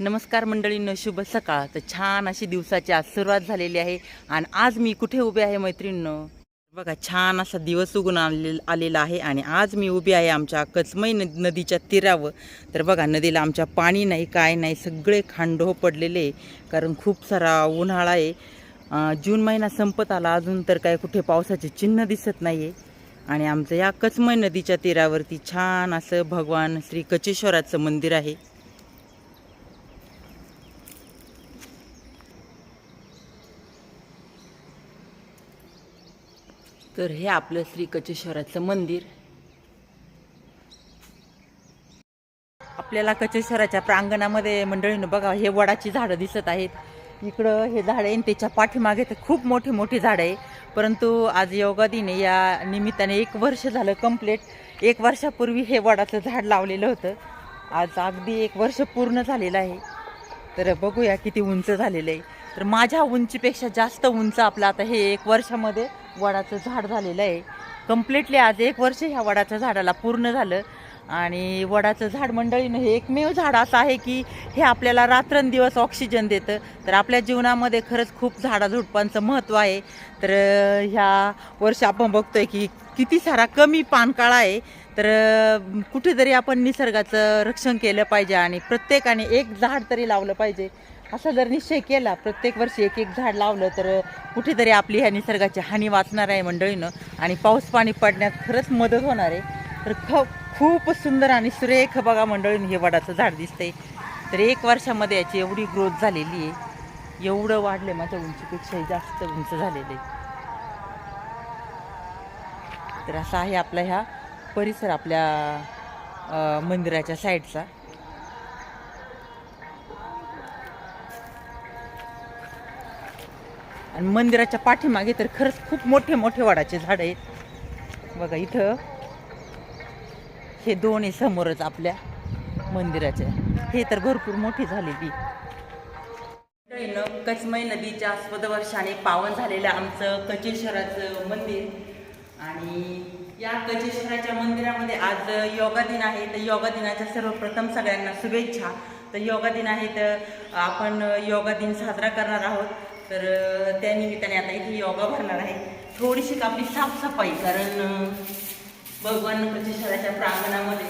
नमस्कार मंडळींनो, शुभ सकाळ. तर छान अशी दिवसाची आज सुरुवात झालेली आहे आणि आज मी कुठे उभे आहे मैत्रिणींनो? बघा, छान असा दिवस उगून आलेला आहे आणि आज मी उभी आहे आमच्या कचमई नदीच्या तीरावर. तर बघा, नदीला आमच्या पाणी नाही, काय नाही, सगळे खांडो पडलेले कारण खूप सारा उन्हाळा आहे. जून महिना संपत आला, अजून तर काय कुठे पावसाचे चिन्ह दिसत नाही आहे. आणि आमचं या कचमई नदीच्या तीरावरती छान असं भगवान श्री कचेश्वराचं मंदिर आहे. तर हे आपलं श्री कचेश्वराचं मंदिर. आपल्याला कचेश्वराच्या प्रांगणामध्ये मंडळीनं बघा, हे वडाची झाडं दिसत आहेत. इकडं हे झाड आहे, त्याच्या पाठीमागे तर खूप मोठी मोठी झाडं आहे. परंतु आज योगा दिन आहे, या निमित्ताने 1 वर्ष झालं कंप्लीट. 1 वर्षापूर्वी हे वडाचं झाड लावलेलं होतं. आज अगदी 1 वर्ष पूर्ण झालेलं आहे. तर बघूया किती उंच झालेलं आहे. तर माझ्या उंचीपेक्षा जास्त उंच आपलं आता हे 1 वर्षामध्ये वडाचं झाड झालेलं आहे. कम्प्लिटली आज 1 वर्ष ह्या वडाच्या झाडाला पूर्ण झालं. आणि वडाचं झाड मंडळीनं हे एकमेव झाड असं आहे की हे आपल्याला रात्रंदिवस ऑक्सिजन देतं. तर आपल्या जीवनामध्ये खरंच खूप झाडाझुडपांचं महत्त्व आहे. तर ह्या वर्षी आपण बघतोय की किती सारा कमी पानकाळा आहे. तर कुठेतरी आपण निसर्गाचं रक्षण केलं पाहिजे आणि प्रत्येकाने 1 झाड तरी लावलं पाहिजे. असा जर निश्चय केला, प्रत्येक वर्षी 1 झाड लावलं, तर कुठेतरी आपली ह्या निसर्गाची हानी वाचणार आहे मंडळीनं आणि पाऊस पाणी पडण्यात खरंच मदत होणार आहे. तर खूप सुंदर आणि सुरेख बघा मंडळीनं हे वडाचं झाड दिसतंय. तर 1 वर्षामध्ये याची एवढी ग्रोथ झालेली आहे, एवढं वाढले, माझ्या उंचीपेक्षाही जास्त उंच झालेलं आहे. तर असा आहे आपला ह्या परिसर आपल्या मंदिराच्या साईडचा. आणि मंदिराच्या पाठीमागे तर खरंच खूप मोठे मोठे वडाचे झाड आहेत. बघा, इथं हे 2 आहे समोरच आपल्या मंदिराच्या. हे तर भरपूर मोठी झालेली. कचमई नदीच्या स्पदवर्षाने पावन झालेलं आमचं कचेश्वराचं मंदिर. आणि या कचेश्वराच्या मंदिरामध्ये आज योगा दिन आहे. तर योगा दिनाच्या सर्वप्रथम सगळ्यांना शुभेच्छा. तर योगा दिन आहे, तर आपण योगा दिन साजरा करणार आहोत. तर त्या निमित्ताने आता इथे योगा भरणार आहे. थोडीशी आपली साफसफाई, कारण भगवान कचेश्वराच्या प्रांगणामध्ये